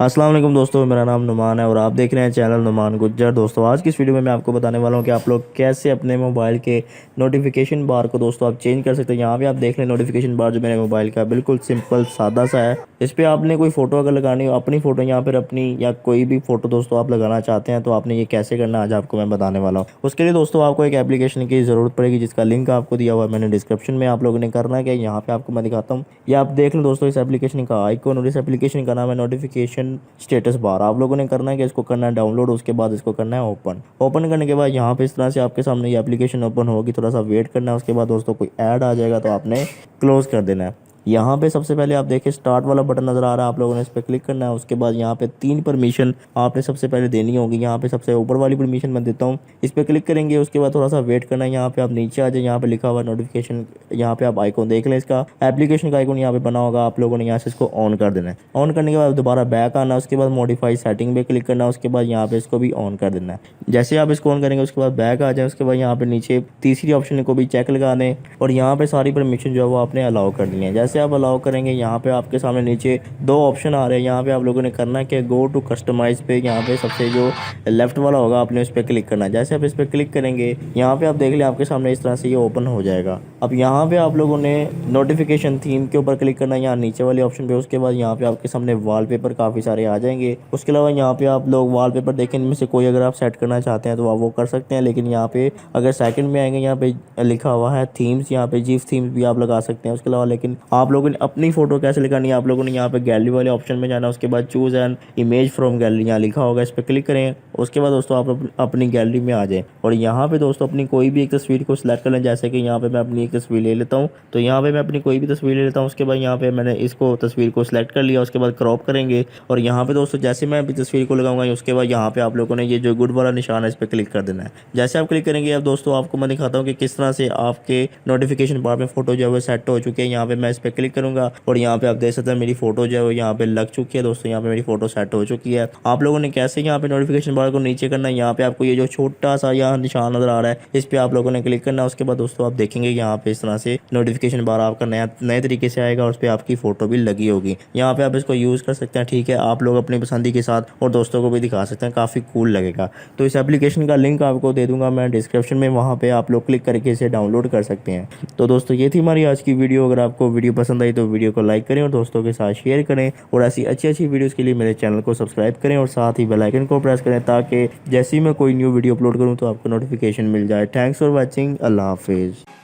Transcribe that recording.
अस्सलाम वालेकुम दोस्तों, मेरा नाम नुमान है और आप देख रहे हैं चैनल नुमान गुज्जर। दोस्तों आज की इस वीडियो में मैं आपको बताने वाला हूं कि आप लोग कैसे अपने मोबाइल के नोटिफिकेशन बार को दोस्तों आप चेंज कर सकते हैं। यहाँ पे आप देख लें नोटिफिकेशन बार जो मेरे मोबाइल का बिल्कुल सिंपल सादा सा है। इस पर आपने कोई फ़ोटो अगर लगानी हो, अपनी फ़ोटो यहाँ पर अपनी या कोई भी फ़ोटो दोस्तों आप लगाना चाहते हैं तो आपने ये कैसे करना आज आपको मैं बताने वाला हूँ। उसके लिए दोस्तों आपको एक एप्लीकेशन की ज़रूरत पड़ेगी जिसका लिंक आपको दिया हुआ है मैंने डिस्क्रिप्शन में। आप लोगों ने करना है कि यहाँ पे आपको मैं दिखाता हूँ। ये आप देख लें दोस्तों इस एप्लीकेशन का आइकॉन और इस एप्लीकेशन का नाम है नोटिफिकेशन स्टेटस बार। आप लोगों ने करना है कि इसको करना है डाउनलोड, उसके बाद इसको करना है ओपन करने के बाद यहाँ पे इस तरह से आपके सामने ये एप्लीकेशन ओपन होगी। थोड़ा सा वेट करना है, उसके बाद दोस्तों कोई ऐड आ जाएगा तो आपने क्लोज कर देना है। यहाँ पे सबसे पहले आप देखिए स्टार्ट वाला बटन नज़र आ रहा है, आप लोगों ने इस पर क्लिक करना है। उसके बाद यहाँ पे 3 परमिशन आपने सबसे पहले देनी होगी। यहाँ पे सबसे ऊपर वाली परमिशन मैं देता हूँ, इस पर क्लिक करेंगे। उसके बाद थोड़ा सा वेट करना है। यहाँ पे आप नीचे आ जाए, यहाँ पे लिखा हुआ नोटिफिकेशन, यहाँ पे आप आइकॉन देख लें, इसका एप्लीकेशन का आइकॉन यहाँ पे बना होगा। आप लोगों ने यहाँ से इसको ऑन कर देना है। ऑन करने के बाद दोबारा बैक आना, उसके बाद मॉडिफाई सेटिंग पे क्लिक करना, उसके बाद यहाँ पे इसको भी ऑन कर देना है। जैसे आप इसको ऑन करेंगे उसके बाद बैक आ जाए, उसके बाद यहाँ पे नीचे तीसरी ऑप्शन को भी चेक लगा दें और यहाँ पे सारी परमिशन जो है वो आपने अलाउ करनी है। जैसे आप अलाउ करेंगे यहाँ पे आपके सामने नीचे 2 ऑप्शन आ रहे हैं। यहाँ पे आप लोगों ने करना है कि गो टू कस्टमाइज पे, यहाँ पे सबसे जो लेफ्ट वाला होगा आपने उस पर क्लिक करना है। जैसे आप इस पर क्लिक करेंगे यहाँ पे आप देख लें आपके सामने इस तरह से ये ओपन हो जाएगा। अब यहाँ पे आप लोगों ने नोटिफिकेशन थीम के ऊपर क्लिक करना है यहाँ नीचे वाले ऑप्शन पे। उसके बाद यहाँ पे आपके सामने वॉलपेपर काफ़ी सारे आ जाएंगे। उसके अलावा यहाँ पे आप लोग वॉलपेपर देखें, इनमें से कोई अगर आप सेट करना चाहते हैं तो आप वो कर सकते हैं। लेकिन यहाँ पे अगर सेकंड में आएंगे यहाँ पे लिखा हुआ है थीम्स, यहाँ पे जीफ थीम्स भी आप लगा सकते हैं। उसके अलावा लेकिन आप लोगों ने अपनी फोटो कैसे लगानी है, आप लोगों ने यहाँ पे गैलरी वाले ऑप्शन में जाना। उसके बाद choose an image from gallery यहाँ लिखा होगा, इस पर क्लिक करें। उसके बाद दोस्तों आप अपनी गैलरी में आ जाएं और यहाँ पे दोस्तों अपनी कोई भी एक तस्वीर को सिलेक्ट कर लें। जैसे कि यहाँ पे मैं अपनी एक तस्वीर ले लेता हूँ, तो यहाँ पे मैं अपनी कोई भी तस्वीर ले लेता हूँ। उसके बाद यहाँ पे मैंने इसको तस्वीर को सिलेक्ट कर लिया। उसके बाद क्रॉप करेंगे और यहाँ पे दोस्तों जैसे मैं अपनी तस्वीर को लगाऊंगा उसके बाद यहाँ पे आप लोगों ने ये जो गुड वाला निशान है इस पर क्लिक कर देना है। जैसे आप क्लिक करेंगे अब दोस्तों आपको मैं दिखाता हूँ कि किस तरह से आपके नोटिफिकेशन बार में फोटो जो है वो सेट हो चुके हैं। यहाँ पे मैं इस पर क्लिक करूँगा और यहाँ पे आप देख सकते हैं मेरी फोटो जो है वो यहाँ पे लग चुकी है। दोस्तों यहाँ पे मेरी फोटो सेट हो चुकी है। आप लोगों ने कैसे यहाँ पे नोटिफिकेशन बार को नीचे करना है, यहाँ पे आपको ये जो छोटा सा यहाँ निशान नजर आ रहा है इस पे आप लोगों ने क्लिक करना है। उसके बाद दोस्तों आप देखेंगे यहाँ पे इस तरह से नोटिफिकेशन बार आपका नए तरीके से आएगा और उस पर आपकी फोटो भी लगी होगी। यहाँ पे आप इसको यूज़ कर सकते हैं, ठीक है। आप लोग अपनी पसंदी के साथ और दोस्तों को भी दिखा सकते हैं, काफ़ी कूल लगेगा। तो इस एप्लीकेशन का लिंक आपको दे दूंगा मैं डिस्क्रिप्शन में, वहाँ पे आप लोग क्लिक करके इसे डाउनलोड कर सकते हैं। तो दोस्तों ये थी हमारी आज की वीडियो। अगर आपको वीडियो पसंद आई तो वीडियो को लाइक करें और दोस्तों के साथ शेयर करें और ऐसी अच्छी वीडियोस के लिए मेरे चैनल को सब्सक्राइब करें और साथ ही बेल आइकन को प्रेस करें ताकि जैसे ही मैं कोई न्यू वीडियो अपलोड करूं तो आपको नोटिफिकेशन मिल जाए। Thanks for watching. अल्लाह हाफिज़।